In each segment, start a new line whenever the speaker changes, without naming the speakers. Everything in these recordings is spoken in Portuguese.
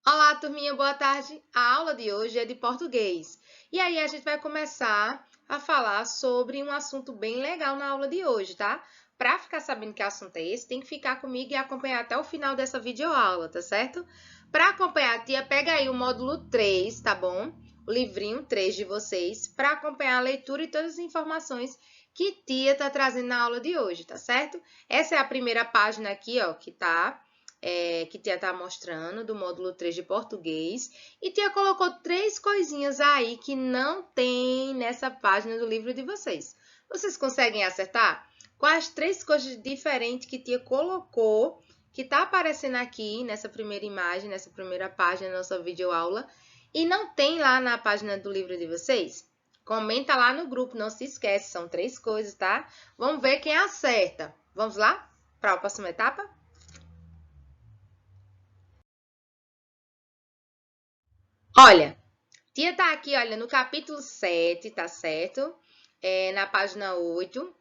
Olá, turminha, boa tarde. A aula de hoje é de português. E aí a gente vai começar a falar sobre um assunto bem legal na aula de hoje, tá? Para ficar sabendo que assunto é esse, tem que ficar comigo e acompanhar até o final dessa videoaula, tá certo? Para acompanhar, tia, pega aí o módulo 3, tá bom? O livrinho 3 de vocês, para acompanhar a leitura e todas as informações que tia tá trazendo na aula de hoje, tá certo? Essa é a primeira página aqui, ó, que tia tá mostrando, do módulo 3 de português. E tia colocou 3 coisinhas aí que não tem nessa página do livro de vocês. Vocês conseguem acertar? Quais 3 coisas diferentes que tia colocou, que tá aparecendo aqui nessa primeira imagem, nessa primeira página da nossa videoaula, e não tem lá na página do livro de vocês? Comenta lá no grupo, não se esquece, são 3 coisas, tá? Vamos ver quem acerta. Vamos lá para a próxima etapa? Olha, tia tá aqui, olha, no capítulo 7, tá certo? Na página 8.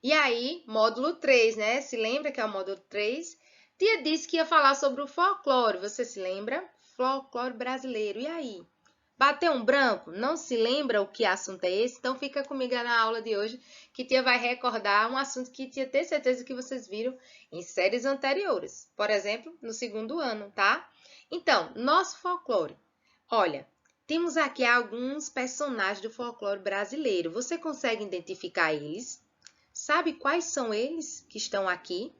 E aí, módulo 3, né? Se lembra que é o módulo 3? Tia disse que ia falar sobre o folclore, você se lembra? Folclore brasileiro. E aí? Bateu um branco? Não se lembra o que assunto é esse? Então fica comigo na aula de hoje, que tia vai recordar um assunto que tia tem certeza que vocês viram em séries anteriores. Por exemplo, no segundo ano, tá? Então, nosso folclore. Olha, temos aqui alguns personagens do folclore brasileiro. Você consegue identificar eles? Sabe quais são eles que estão aqui?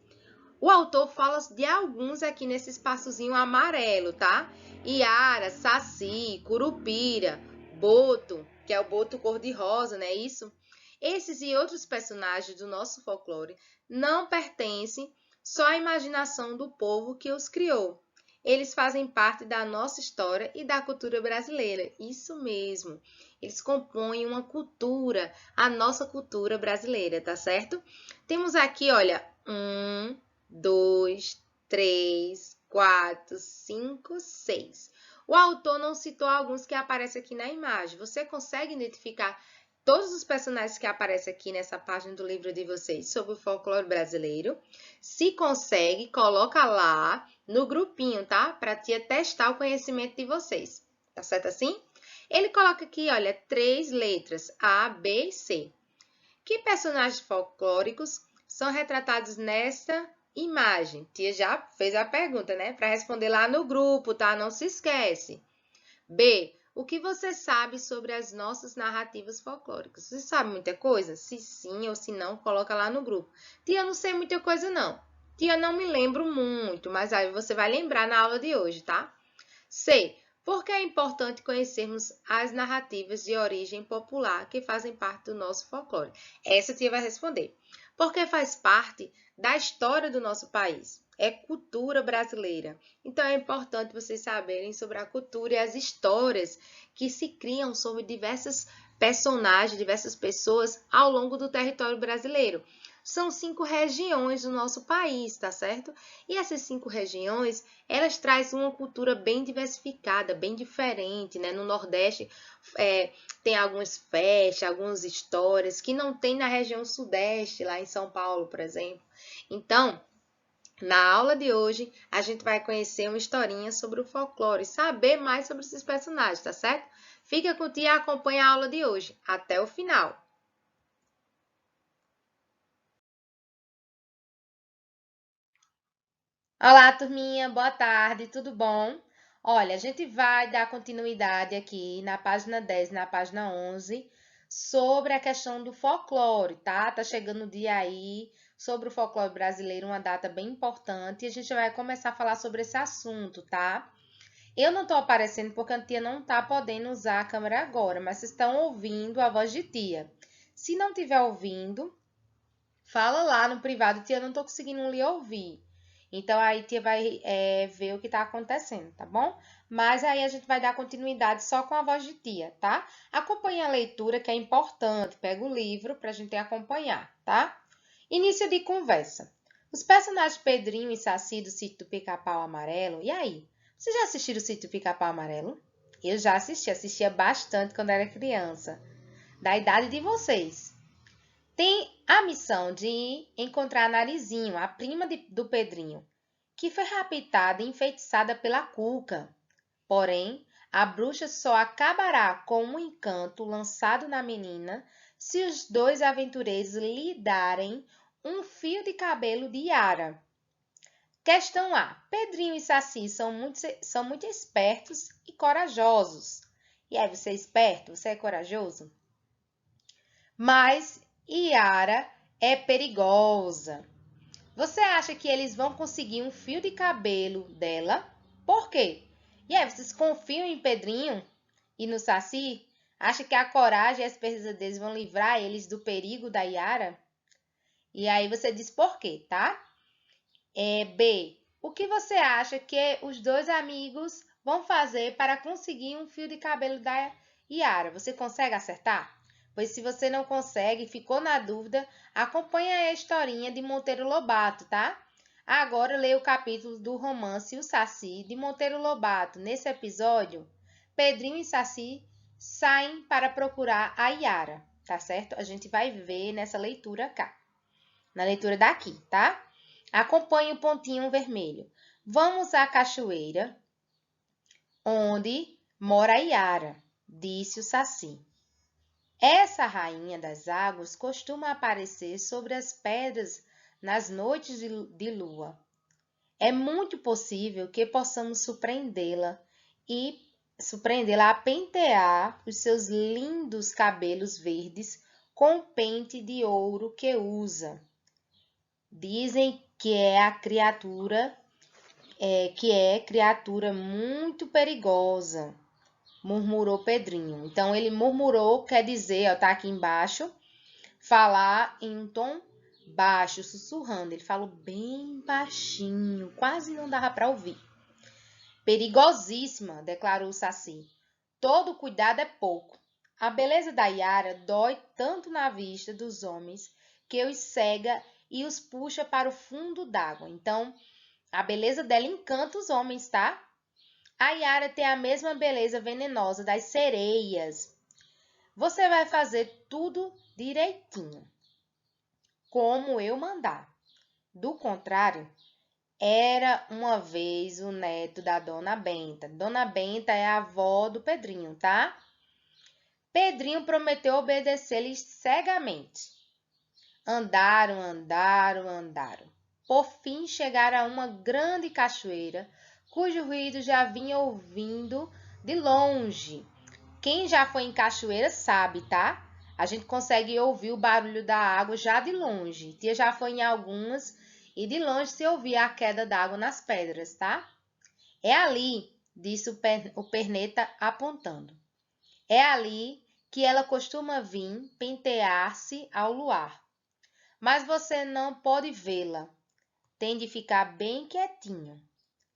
O autor fala de alguns aqui nesse espaçozinho amarelo, tá? Iara, Saci, Curupira, Boto, que é o Boto cor-de-rosa, não é isso? Esses e outros personagens do nosso folclore não pertencem só à imaginação do povo que os criou. Eles fazem parte da nossa história e da cultura brasileira. Isso mesmo. Eles compõem uma cultura, a nossa cultura brasileira, tá certo? Temos aqui, olha, 2, 3, 4, 5, 6. O autor não citou alguns que aparecem aqui na imagem. Você consegue identificar todos os personagens que aparecem aqui nessa página do livro de vocês sobre o folclore brasileiro? Se consegue, coloca lá no grupinho, tá? Para tia testar o conhecimento de vocês. Tá certo assim? Ele coloca aqui, olha, 3 letras, A, B e C. Que personagens folclóricos são retratados nesta imagem? Tia já fez a pergunta, né? Para responder lá no grupo, tá? Não se esquece. B. O que você sabe sobre as nossas narrativas folclóricas? Você sabe muita coisa? Se sim ou se não, coloca lá no grupo. Tia, eu não sei muita coisa, não. Tia, não me lembro muito, mas aí você vai lembrar na aula de hoje, tá? C. Por que é importante conhecermos as narrativas de origem popular que fazem parte do nosso folclore? Essa tia vai responder. Porque faz parte da história do nosso país. É cultura brasileira. Então é importante vocês saberem sobre a cultura e as histórias que se criam sobre diversos personagens, diversas pessoas ao longo do território brasileiro. São 5 regiões do nosso país, tá certo? E essas 5 regiões, elas trazem uma cultura bem diversificada, bem diferente, né? No Nordeste tem algumas festas, algumas histórias que não tem na região Sudeste, lá em São Paulo, por exemplo. Então, na aula de hoje, a gente vai conhecer uma historinha sobre o folclore, saber mais sobre esses personagens, tá certo? Fica contigo e acompanha a aula de hoje, até o final. Olá, turminha, boa tarde, tudo bom? Olha, a gente vai dar continuidade aqui na página 10, na página 11, sobre a questão do folclore, tá? Tá chegando o dia aí sobre o folclore brasileiro, uma data bem importante, e a gente vai começar a falar sobre esse assunto, tá? Eu não tô aparecendo porque a tia não tá podendo usar a câmera agora, mas vocês estão ouvindo a voz de tia. Se não estiver ouvindo, fala lá no privado, tia, não tô conseguindo lhe ouvir. Então, aí tia vai ver o que tá acontecendo, tá bom? Mas aí a gente vai dar continuidade só com a voz de tia, tá? Acompanhe a leitura, que é importante. Pega o livro pra gente acompanhar, tá? Início de conversa. Os personagens Pedrinho e Saci do Sítio do Pica-Pau Amarelo. E aí? Vocês já assistiram o Sítio do Pica-Pau Amarelo? Eu já assistia bastante quando era criança. Da idade de vocês. Tem a missão de encontrar a Narizinho, a prima do Pedrinho, que foi raptada e enfeitiçada pela Cuca. Porém, a bruxa só acabará com um encanto lançado na menina se os dois aventureiros lhe darem um fio de cabelo de Yara. Questão A. Pedrinho e Saci são muito espertos e corajosos. E aí, você é esperto? Você é corajoso? Mas Yara é perigosa. Você acha que eles vão conseguir um fio de cabelo dela? Por quê? E aí, vocês confiam em Pedrinho e no Saci? Acha que a coragem e a esperteza deles vão livrar eles do perigo da Yara? E aí você diz por quê, tá? B. O que você acha que os dois amigos vão fazer para conseguir um fio de cabelo da Yara? Você consegue acertar? Pois se você não consegue, ficou na dúvida, acompanha aí a historinha de Monteiro Lobato, tá? Agora leia o capítulo do romance O Saci, de Monteiro Lobato. Nesse episódio, Pedrinho e Saci saem para procurar a Yara, tá certo? A gente vai ver nessa leitura cá, na leitura daqui, tá? Acompanhe o pontinho vermelho. Vamos à cachoeira onde mora a Yara, disse o Saci. Essa rainha das águas costuma aparecer sobre as pedras nas noites de lua. É muito possível que possamos surpreendê-la a pentear os seus lindos cabelos verdes com o pente de ouro que usa. Dizem que é criatura muito perigosa, murmurou Pedrinho. Então, ele murmurou, quer dizer, ó, tá aqui embaixo, falar em um tom baixo, sussurrando. Ele falou bem baixinho, quase não dava para ouvir. Perigosíssima, declarou o Saci. Todo cuidado é pouco. A beleza da Yara dói tanto na vista dos homens que os cega e os puxa para o fundo d'água. Então, a beleza dela encanta os homens, tá? A Yara tem a mesma beleza venenosa das sereias. Você vai fazer tudo direitinho, como eu mandar. Do contrário, era uma vez o neto da Dona Benta. Dona Benta é a avó do Pedrinho, tá? Pedrinho prometeu obedecer-lhes cegamente. Andaram. Por fim, chegaram a uma grande cachoeira, cujo ruído já vinha ouvindo de longe. Quem já foi em cachoeira sabe, tá? A gente consegue ouvir o barulho da água já de longe. Tia já foi em algumas e de longe se ouvia a queda d'água nas pedras, tá? É ali, disse o perneta apontando. É ali que ela costuma vir pentear-se ao luar. Mas você não pode vê-la. Tem de ficar bem quietinho,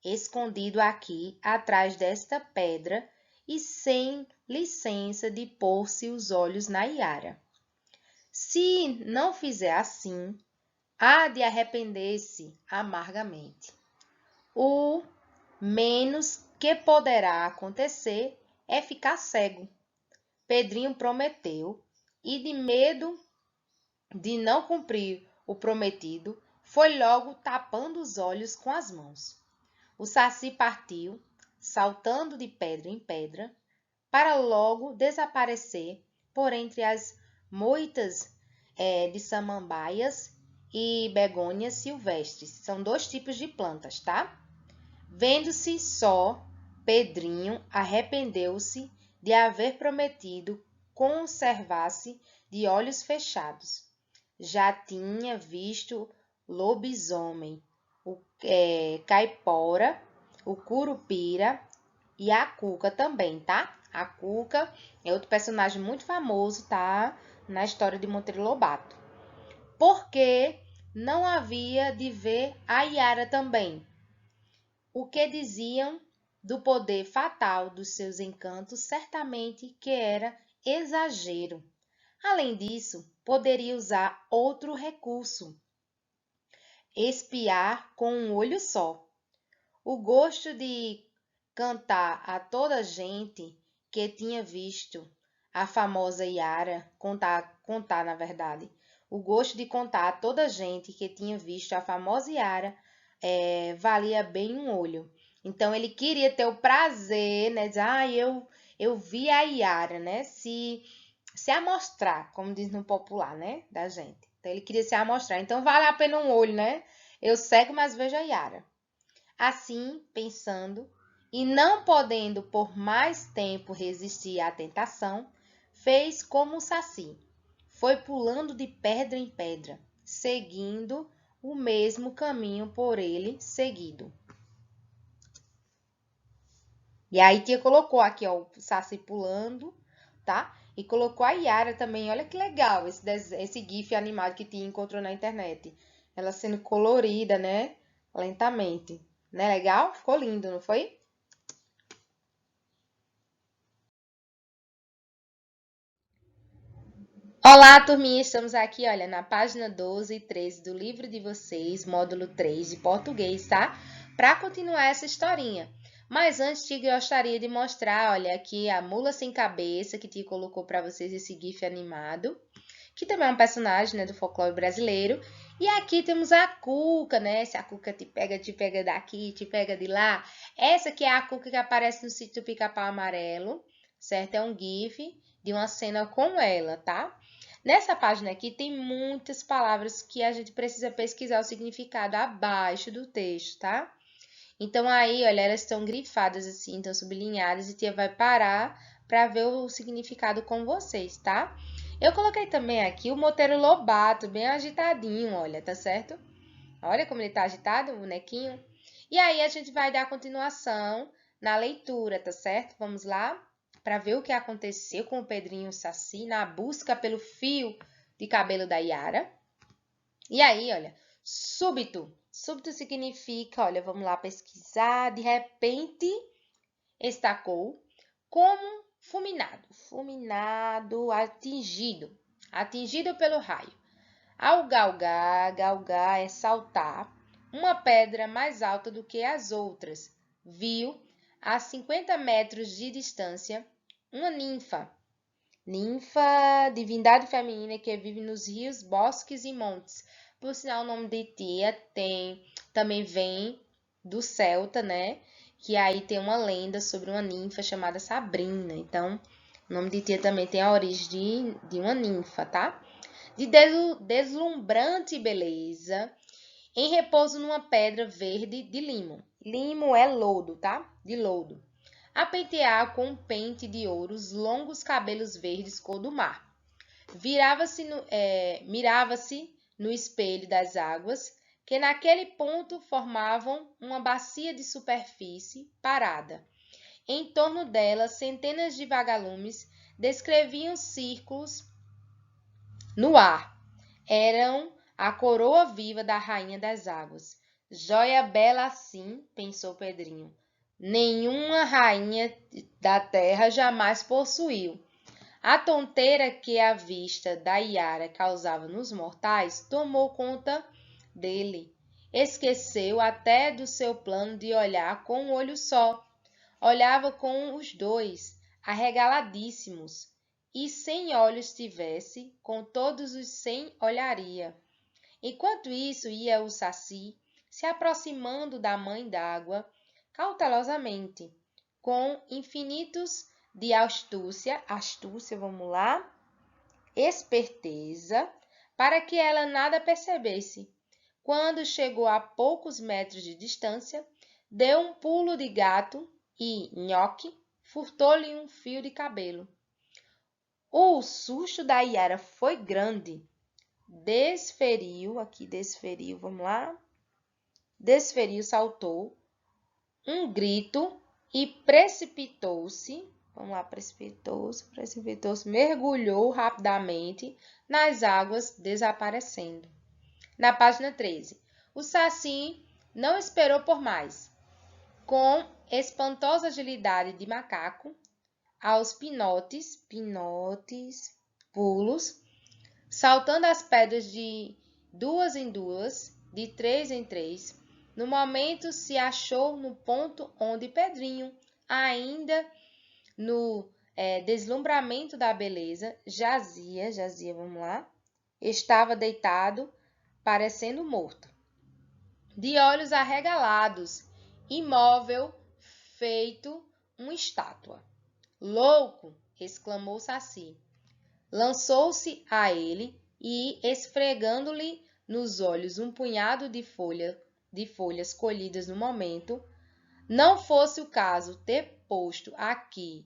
escondido aqui atrás desta pedra e sem licença de pôr-se os olhos na Yara. Se não fizer assim, há de arrepender-se amargamente. O menos que poderá acontecer é ficar cego. Pedrinho prometeu e, de medo de não cumprir o prometido, foi logo tapando os olhos com as mãos. O Saci partiu, saltando de pedra em pedra, para logo desaparecer por entre as moitas de samambaias e begônias silvestres. São dois tipos de plantas, tá? Vendo-se só, Pedrinho arrependeu-se de haver prometido conservar-se de olhos fechados. Já tinha visto lobisomem, o caipora, o curupira e a Cuca também, tá? A Cuca é outro personagem muito famoso, tá? Na história de Monteiro Lobato. Porque não havia de ver a Yara também. O que diziam do poder fatal dos seus encantos, certamente que era exagero. Além disso, poderia usar outro recurso: espiar com um olho só. O gosto de cantar a toda gente que tinha visto a famosa Yara, o gosto de contar a toda gente que tinha visto a famosa Yara valia bem um olho. Então, ele queria ter o prazer, né? Dizer, eu vi a Yara, né? Se amostrar, como diz no popular, né? Da gente. Então, ele queria se amostrar. Então, vale a pena um olho, né? Eu cego, mas vejo a Yara. Assim, pensando, e não podendo por mais tempo resistir à tentação, fez como o saci. Foi pulando de pedra em pedra, seguindo o mesmo caminho por ele seguido. E aí tia colocou aqui, ó, o saci pulando, tá? E colocou a Yara também. Olha que legal esse GIF animado que tia encontrou na internet. Ela sendo colorida, né? Lentamente. Não é legal? Ficou lindo, não foi? Olá, turminha! Estamos aqui, olha, na página 12 e 13 do livro de vocês, módulo 3 de português, tá? Para continuar essa historinha. Mas antes, Tia, gostaria de mostrar, olha, aqui a mula sem cabeça, que Tia colocou para vocês esse GIF animado, que também é um personagem, né, do folclore brasileiro. E aqui temos a Cuca, né? Se a Cuca te pega daqui, te pega de lá. Essa aqui é a Cuca que aparece no sítio do Pica-Pau Amarelo, certo? É um GIF de uma cena com ela, tá? Nessa página aqui tem muitas palavras que a gente precisa pesquisar o significado abaixo do texto, tá? Então, aí, olha, elas estão grifadas assim, estão sublinhadas, e tia vai parar para ver o significado com vocês, tá? Eu coloquei também aqui o Monteiro Lobato, bem agitadinho, olha, tá certo? Olha como ele tá agitado, o bonequinho. E aí, a gente vai dar continuação na leitura, tá certo? Vamos lá? Para ver o que aconteceu com o Pedrinho Saci na busca pelo fio de cabelo da Yara. E aí, olha, súbito. Súbito significa, olha, vamos lá pesquisar. De repente, estacou como fulminado. Fulminado, atingido. Atingido pelo raio. Ao galgar, galgar é saltar, uma pedra mais alta do que as outras. Viu, a 50 metros de distância, uma ninfa. Ninfa, divindade feminina que vive nos rios, bosques e montes. Por sinal, o nome de tia também vem do celta, né? Que aí tem uma lenda sobre uma ninfa chamada Sabrina. Então, o nome de tia também tem a origem de uma ninfa, tá? De deslumbrante beleza, em repouso numa pedra verde de limo. Limo é lodo, tá? De lodo. A pentear com um pente de ouro os longos cabelos verdes cor do mar. Mirava-se no espelho das águas, que naquele ponto formavam uma bacia de superfície parada. Em torno dela, centenas de vagalumes descreviam círculos no ar. Eram a coroa viva da rainha das águas. Joia bela assim, pensou Pedrinho. Nenhuma rainha da terra jamais possuiu. A tonteira que a vista da Yara causava nos mortais tomou conta dele. Esqueceu até do seu plano de olhar com um olho só. Olhava com os dois, arregaladíssimos, e sem olhos tivesse, com todos os 100 olharia. Enquanto isso ia o Saci, se aproximando da mãe d'água, cautelosamente, com infinitos de astúcia, vamos lá, esperteza, para que ela nada percebesse. Quando chegou a poucos metros de distância, deu um pulo de gato e, nhoque, furtou-lhe um fio de cabelo. O susto da Yara foi grande. Desferiu, vamos lá. Desferiu, saltou, um grito e precipitou-se, vamos lá, precipitou-se, mergulhou rapidamente nas águas, desaparecendo. Na página 13, o Saci não esperou por mais. Com espantosa agilidade de macaco, aos pinotes, pulos, saltando as pedras de duas em duas, de três em três, no momento se achou no ponto onde Pedrinho, ainda no deslumbramento da beleza, jazia, vamos lá, estava deitado, parecendo morto. de olhos arregalados, imóvel, feito uma estátua. Louco! Exclamou Saci. Lançou-se a ele e, esfregando-lhe nos olhos um punhado de folhas colhidas no momento, não fosse o caso ter posto aqui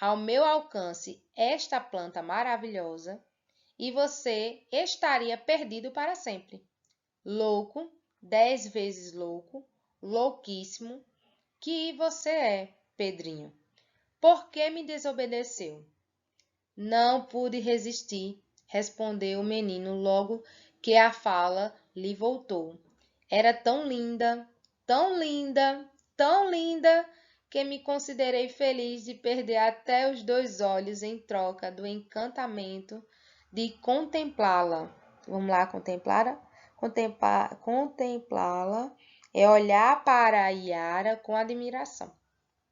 ao meu alcance esta planta maravilhosa, e você estaria perdido para sempre. Louco, 10 vezes louco, louquíssimo, que você é, Pedrinho. Por que me desobedeceu? Não pude resistir, respondeu o menino logo que a fala lhe voltou. Era tão linda, tão linda, tão linda, que me considerei feliz de perder até os 2 olhos em troca do encantamento de contemplá-la. Vamos lá, contemplá-la? Contemplá-la é olhar para a Iara com admiração.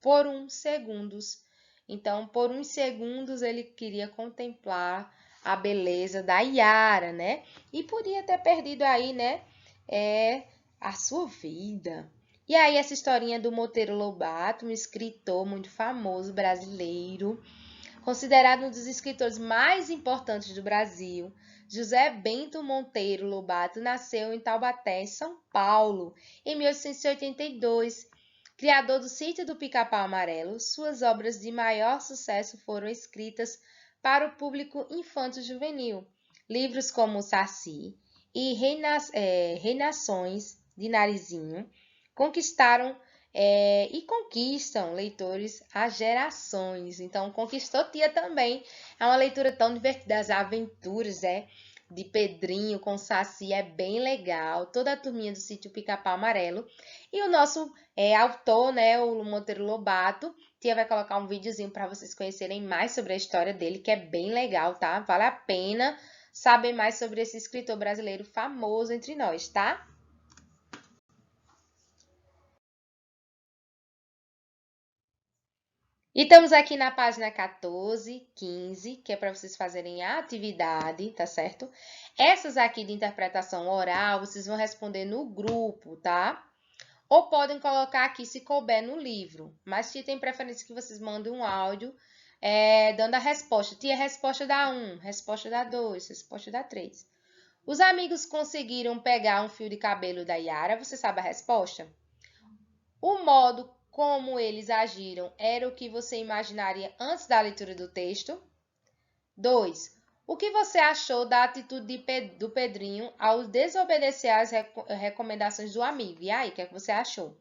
Por uns segundos. Então, por uns segundos, ele queria contemplar a beleza da Iara, né? E podia ter perdido aí, né? A sua vida. E aí, essa historinha do Monteiro Lobato, um escritor muito famoso brasileiro, considerado um dos escritores mais importantes do Brasil, José Bento Monteiro Lobato nasceu em Taubaté, São Paulo, em 1882. Criador do Sítio do Pica-Pau Amarelo, suas obras de maior sucesso foram escritas para o público infanto-juvenil. Livros como Saci e Reinações de Narizinho conquistaram e conquistam leitores há gerações. Então, conquistou tia também. É uma leitura tão divertida. As aventuras de Pedrinho com Saci é bem legal. Toda a turminha do Sítio Pica-Pau Amarelo. E o nosso autor, né, o Monteiro Lobato, tia vai colocar um videozinho para vocês conhecerem mais sobre a história dele, que é bem legal, tá? Vale a pena saber mais sobre esse escritor brasileiro famoso entre nós, tá? E estamos aqui na página 14, 15, que é para vocês fazerem a atividade, tá certo? Essas aqui de interpretação oral, vocês vão responder no grupo, tá? Ou podem colocar aqui se couber no livro. Mas tia tem preferência que vocês mandem um áudio dando a resposta. Tia, resposta dá 1, resposta dá 2, resposta dá 3. Os amigos conseguiram pegar um fio de cabelo da Yara? Você sabe a resposta? O modo como eles agiram era o que você imaginaria antes da leitura do texto? 2. O que você achou da atitude do Pedrinho ao desobedecer às recomendações do amigo? E aí, o que é que você achou?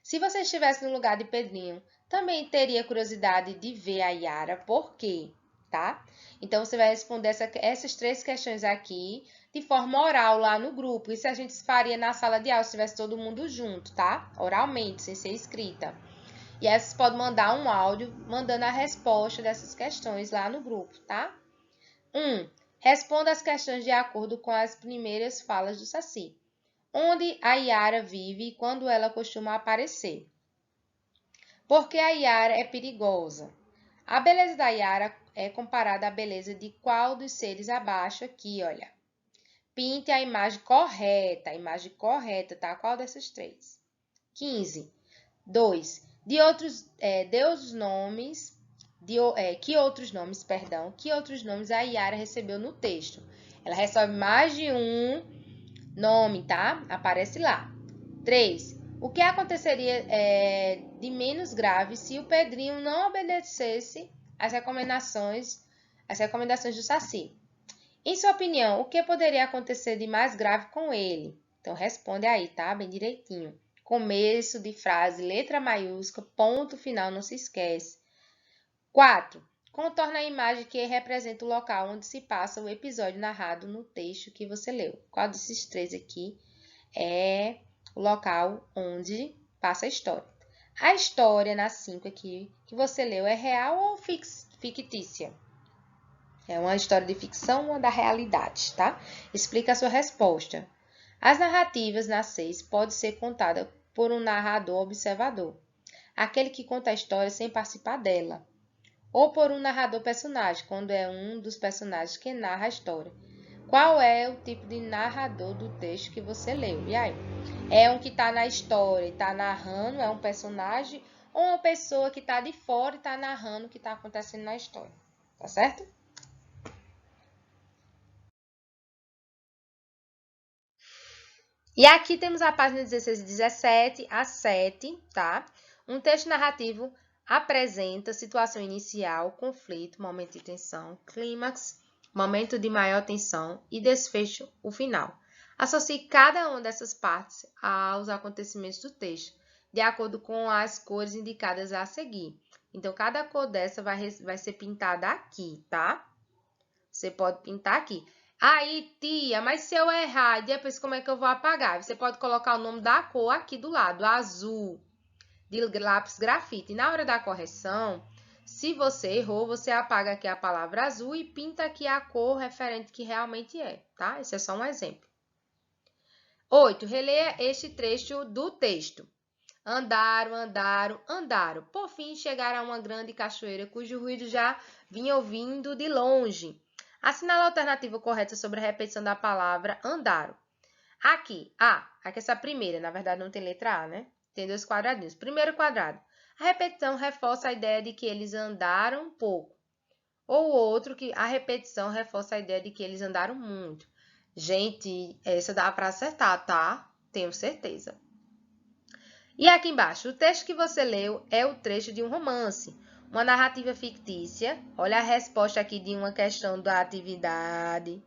Se você estivesse no lugar de Pedrinho, também teria curiosidade de ver a Yara, por quê? Tá? Então, você vai responder essas 3 questões aqui de forma oral lá no grupo. Isso a gente faria na sala de aula se tivesse todo mundo junto, tá? Oralmente, sem ser escrita. E aí, vocês podem mandar um áudio mandando a resposta dessas questões lá no grupo, tá? 1. Responda as questões de acordo com as primeiras falas do Saci. Onde a Yara vive e quando ela costuma aparecer? Porque a Yara é perigosa. A beleza da Yara é comparada à beleza de qual dos seres abaixo aqui, olha. Pinte a imagem correta, tá? Qual dessas 3? 15. 2. Que outros nomes a Yara recebeu no texto? Ela recebe mais de um nome, tá? Aparece lá. 3. O que aconteceria de menos grave se o Pedrinho não obedecesse às recomendações do Saci? Em sua opinião, o que poderia acontecer de mais grave com ele? Então, responde aí, tá? Bem direitinho. Começo de frase, letra maiúscula, ponto final, não se esquece. 4. Contorna a imagem que representa o local onde se passa o episódio narrado no texto que você leu. Qual desses 3 aqui é o local onde passa a história? A história na 5 aqui que você leu é real ou fictícia? É uma história de ficção ou da realidade, tá? Explica a sua resposta. As narrativas na 6 podem ser contadas por um narrador observador, aquele que conta a história sem participar dela, ou por um narrador personagem, quando é um dos personagens que narra a história. Qual é o tipo de narrador do texto que você leu? E aí? é um que está na história e está narrando, é um personagem, ou uma pessoa que está de fora e está narrando o que está acontecendo na história. Tá certo? E aqui temos a página 16 e 17, a 7, tá? Um texto narrativo apresenta situação inicial, conflito, momento de tensão, clímax, momento de maior tensão e desfecho, o final. Associe cada uma dessas partes aos acontecimentos do texto, de acordo com as cores indicadas a seguir. Então, cada cor dessa vai ser pintada aqui, tá? Você pode pintar aqui. Aí, tia, mas se eu errar, depois como é que eu vou apagar? Você pode colocar o nome da cor aqui do lado, azul, de lápis grafite. E na hora da correção, se você errou, você apaga aqui a palavra azul e pinta aqui a cor referente que realmente é, tá? Esse é só um exemplo. 8. Releia este trecho do texto. Andaram, andaram, andaram. Por fim, chegaram a uma grande cachoeira, cujo ruído já vinha ouvindo de longe. Assinale a alternativa correta sobre a repetição da palavra andaram. Aqui, aqui essa primeira, na verdade não tem letra A, né? Tem 2 quadradinhos. Primeiro quadrado. A repetição reforça a ideia de que eles andaram pouco. Ou o outro, que a repetição reforça a ideia de que eles andaram muito. Gente, essa dá para acertar, tá? Tenho certeza. E aqui embaixo, o texto que você leu é o trecho de um romance, uma narrativa fictícia. Olha a resposta aqui de uma questão da atividade,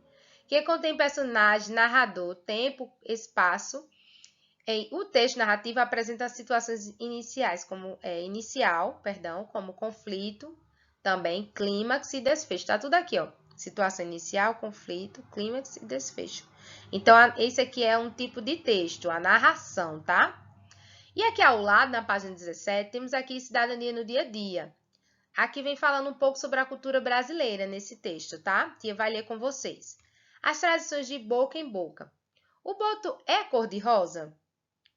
que contém personagem, narrador, tempo, espaço. O texto narrativo apresenta situações iniciais, como como conflito, também clímax e desfecho. Tá tudo aqui, ó. Situação inicial, conflito, clímax e desfecho. Então, esse aqui é um tipo de texto, a narração, tá? E aqui ao lado, na página 17, temos aqui cidadania no dia a dia. Aqui vem falando um pouco sobre a cultura brasileira nesse texto, tá? Tia vai ler com vocês. As tradições de boca em boca. O boto é cor-de-rosa?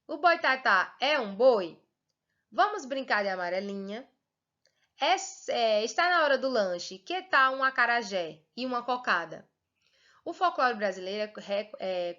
O boitatá é um boi? Vamos brincar de amarelinha? Está na hora do lanche. Que tal um acarajé e uma cocada? O folclore brasileiro é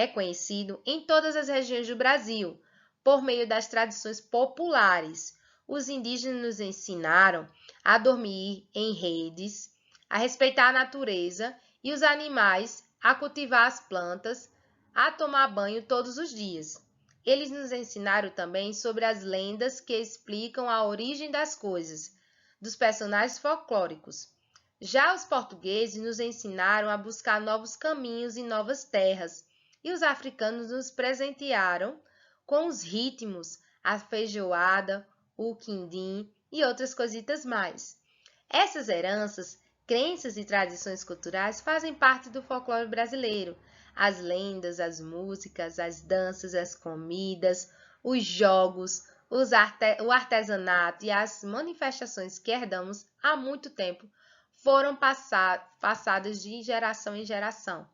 conhecido em todas as regiões do Brasil, por meio das tradições populares. Os indígenas nos ensinaram a dormir em redes, a respeitar a natureza e os animais, a cultivar as plantas, a tomar banho todos os dias. Eles nos ensinaram também sobre as lendas que explicam a origem das coisas, dos personagens folclóricos. Já os portugueses nos ensinaram a buscar novos caminhos e novas terras, e os africanos nos presentearam com os ritmos, a feijoada, o quindim e outras cositas mais. Essas heranças, crenças e tradições culturais fazem parte do folclore brasileiro. As lendas, as músicas, as danças, as comidas, os jogos, o artesanato e as manifestações que herdamos há muito tempo foram passadas de geração em geração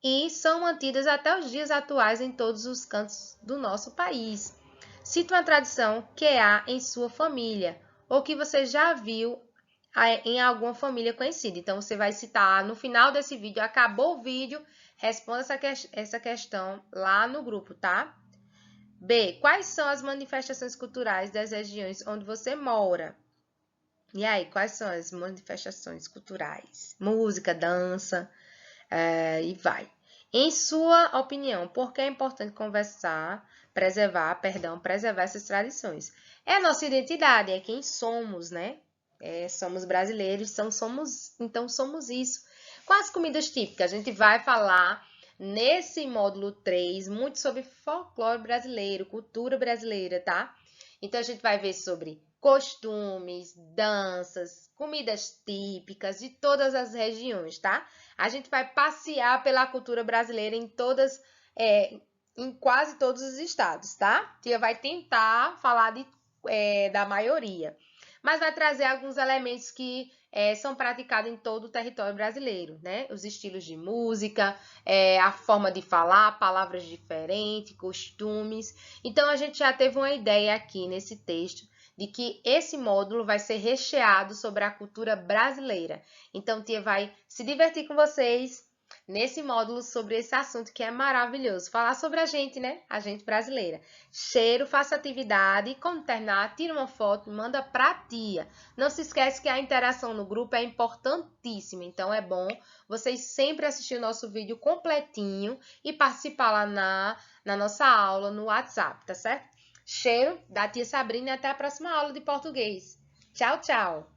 e são mantidas até os dias atuais em todos os cantos do nosso país. Cite uma tradição que há em sua família ou que você já viu em alguma família conhecida. Então, você vai citar no final desse vídeo, acabou o vídeo, responda essa questão lá no grupo, tá? B. Quais são as manifestações culturais das regiões onde você mora? E aí, quais são as manifestações culturais? Música, dança, e vai. Em sua opinião, por que é importante preservar essas tradições? É a nossa identidade, é quem somos, né? Somos brasileiros, então somos isso. Quais comidas típicas? A gente vai falar nesse módulo 3 muito sobre folclore brasileiro, cultura brasileira, tá? Então, a gente vai ver sobre costumes, danças, comidas típicas de todas as regiões, tá? A gente vai passear pela cultura brasileira em quase todos os estados, tá? Tia vai tentar falar da maioria, mas vai trazer alguns elementos que são praticados em todo o território brasileiro, né? Os estilos de música, a forma de falar, palavras diferentes, costumes. Então, a gente já teve uma ideia aqui nesse texto de que esse módulo vai ser recheado sobre a cultura brasileira. Então, tia vai se divertir com vocês nesse módulo sobre esse assunto que é maravilhoso. Falar sobre a gente, né? A gente brasileira. Cheiro, faça atividade, quando terminar, tira uma foto e manda pra tia. Não se esquece que a interação no grupo é importantíssima, então é bom vocês sempre assistir o nosso vídeo completinho e participar lá na nossa aula no WhatsApp, tá certo? Cheiro da tia Sabrina e até a próxima aula de português. Tchau, tchau!